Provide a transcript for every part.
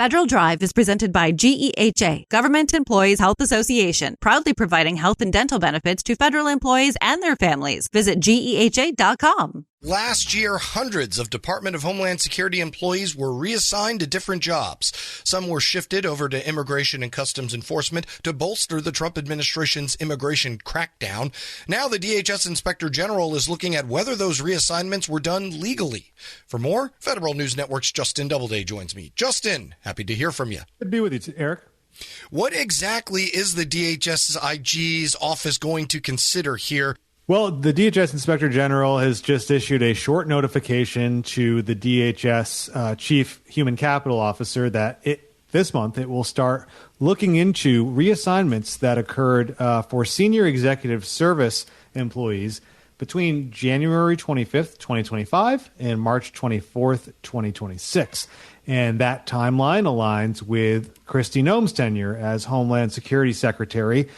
Federal Drive is presented by GEHA, Government Employees Health Association, proudly providing health and dental benefits to federal employees and their families. Visit GEHA.com. Last year, hundreds of Department of Homeland Security employees were reassigned to different jobs. Some were shifted over to Immigration and Customs Enforcement to bolster the Trump administration's immigration crackdown. Now the DHS Inspector General is looking at whether those reassignments were done legally. For more, Federal News Network's Justin Doubleday joins me. Justin, happy to hear from you. Good to be with you, Eric. What exactly is the DHS IG's office going to consider here? Well, the DHS Inspector General has just issued a short notification to the DHS Chief Human Capital Officer that this month it will start looking into reassignments that occurred for senior executive service employees between January 25th, 2025 and March 24th, 2026. And that timeline aligns with Kristi Noem's tenure as Homeland Security Secretary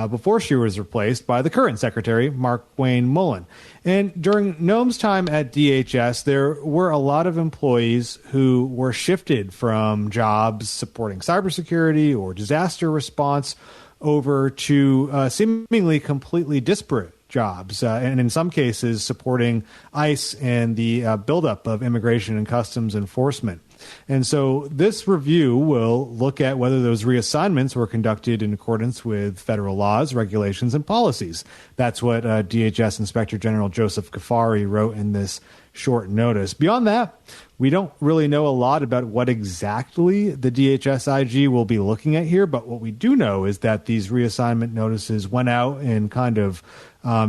before she was replaced by the current Secretary, Mark Wayne Mullen. And during Noem's time at DHS, there were a lot of employees who were shifted from jobs supporting cybersecurity or disaster response over to seemingly completely disparate jobs, and in some cases supporting ICE and the buildup of immigration and customs enforcement. And so this review will look at whether those reassignments were conducted in accordance with federal laws, regulations, and policies. That's what DHS Inspector General Joseph Ghaffari wrote in this short notice. Beyond that, we don't really know a lot about what exactly the DHS IG will be looking at here, but what we do know is that these reassignment notices went out in kind of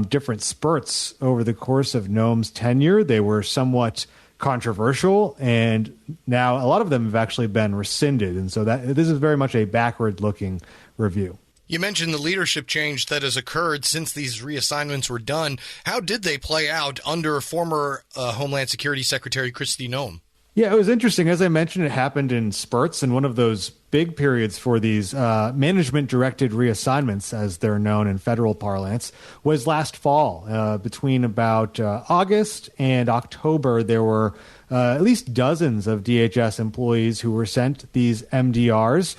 different spurts over the course of Noem's tenure. They were somewhat controversial, and now a lot of them have actually been rescinded. And so this is very much a backward-looking review. You mentioned the leadership change that has occurred since these reassignments were done. How did they play out under former Homeland Security Secretary Kristi Noem? Yeah, it was interesting. As I mentioned, it happened in spurts, and one of those big periods for these management-directed reassignments, as they're known in federal parlance, was last fall. Between about August and October, there were at least dozens of DHS employees who were sent these MDRs.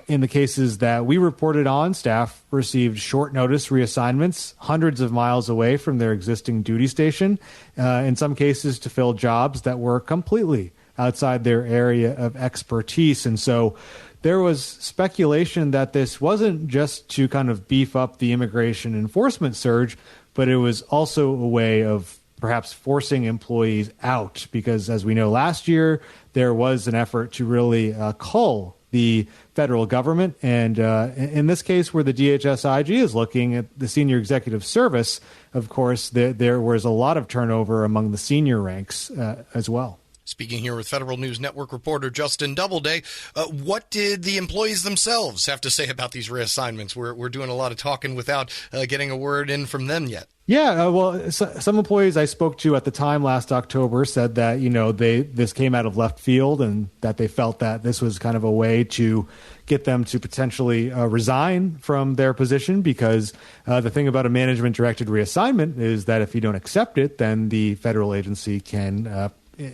In the cases that we reported on, staff received short notice reassignments hundreds of miles away from their existing duty station, in some cases to fill jobs that were completely outside their area of expertise. And so there was speculation that this wasn't just to kind of beef up the immigration enforcement surge, but it was also a way of perhaps forcing employees out, because as we know, last year there was an effort to really cull the federal government. And in this case, where the DHS IG is looking at the senior executive service, of course, there was a lot of turnover among the senior ranks as well. Speaking here with Federal News Network reporter Justin Doubleday, what did the employees themselves have to say about these reassignments? We're doing a lot of talking without getting a word in from them yet. Yeah, well, some employees I spoke to at the time last October said that, this came out of left field and that they felt that this was kind of a way to get them to potentially resign from their position, because the thing about a management-directed reassignment is that if you don't accept it, then the federal agency can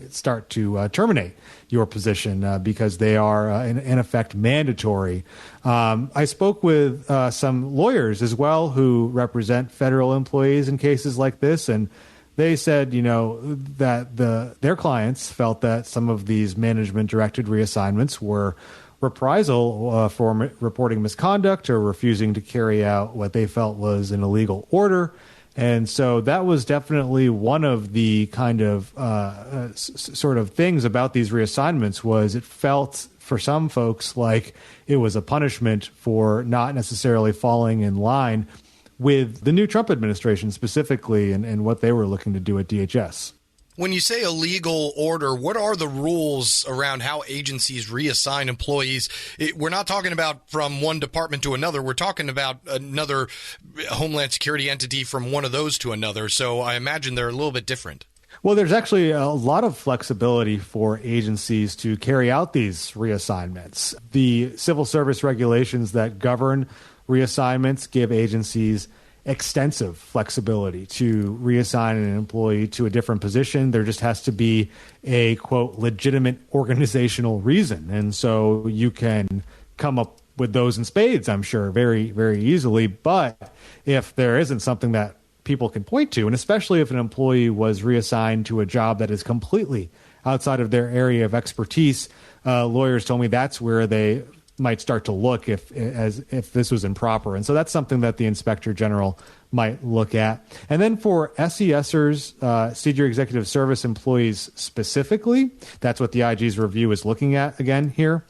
start to terminate your position because they are, in effect, mandatory. I spoke with some lawyers as well who represent federal employees in cases like this, and they said, that their clients felt that some of these management-directed reassignments were reprisal for reporting misconduct or refusing to carry out what they felt was an illegal order. And so that was definitely one of the kind of sort of things about these reassignments was it felt for some folks like it was a punishment for not necessarily falling in line with the new Trump administration specifically and what they were looking to do at DHS. When you say a legal order, what are the rules around how agencies reassign employees? We're not talking about from one department to another. We're talking about another Homeland Security entity from one of those to another. So I imagine they're a little bit different. Well, there's actually a lot of flexibility for agencies to carry out these reassignments. The civil service regulations that govern reassignments give agencies extensive flexibility to reassign an employee to a different position. There just has to be a, quote, legitimate organizational reason. And so you can come up with those in spades, I'm sure, very, very easily. But if there isn't something that people can point to, and especially if an employee was reassigned to a job that is completely outside of their area of expertise, lawyers told me that's where they might start to look if this was improper. And so that's something that the Inspector General might look at. And then for SESers, Senior Executive Service employees specifically, that's what the IG's review is looking at again here.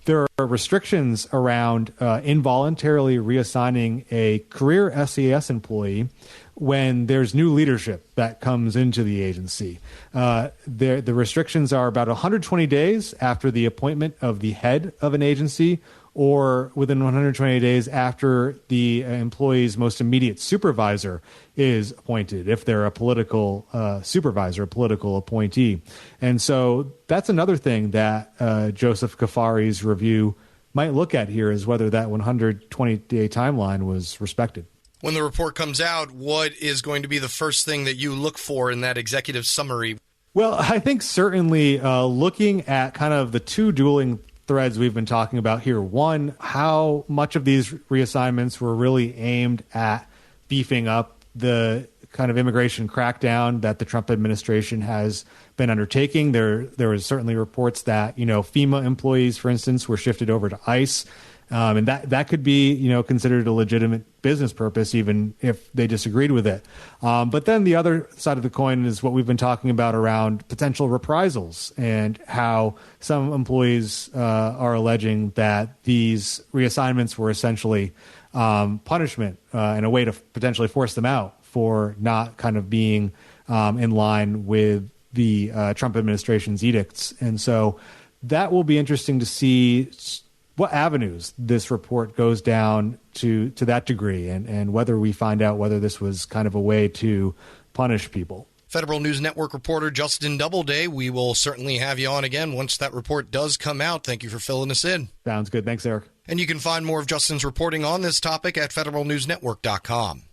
There are restrictions around involuntarily reassigning a career SES employee when there's new leadership that comes into the agency. The restrictions are about 120 days after the appointment of the head of an agency, or within 120 days after the employee's most immediate supervisor is appointed, if they're a political supervisor, a political appointee. And so that's another thing that Joseph Kafari's review might look at here, is whether that 120-day timeline was respected. When the report comes out, what is going to be the first thing that you look for in that executive summary? Well, I think certainly looking at kind of the two dueling threads we've been talking about here. One, how much of these reassignments were really aimed at beefing up the kind of immigration crackdown that the Trump administration has been undertaking. There was certainly reports that, FEMA employees, for instance, were shifted over to ICE. And that could be, considered a legitimate business purpose, even if they disagreed with it. But then the other side of the coin is what we've been talking about around potential reprisals, and how some employees are alleging that these reassignments were essentially punishment and a way to potentially force them out for not kind of being in line with the Trump administration's edicts. And so that will be interesting to see what avenues this report goes down to that degree, and whether we find out whether this was kind of a way to punish people. Federal News Network reporter Justin Doubleday, we will certainly have you on again once that report does come out. Thank you for filling us in. Sounds good. Thanks, Eric. And you can find more of Justin's reporting on this topic at federalnewsnetwork.com.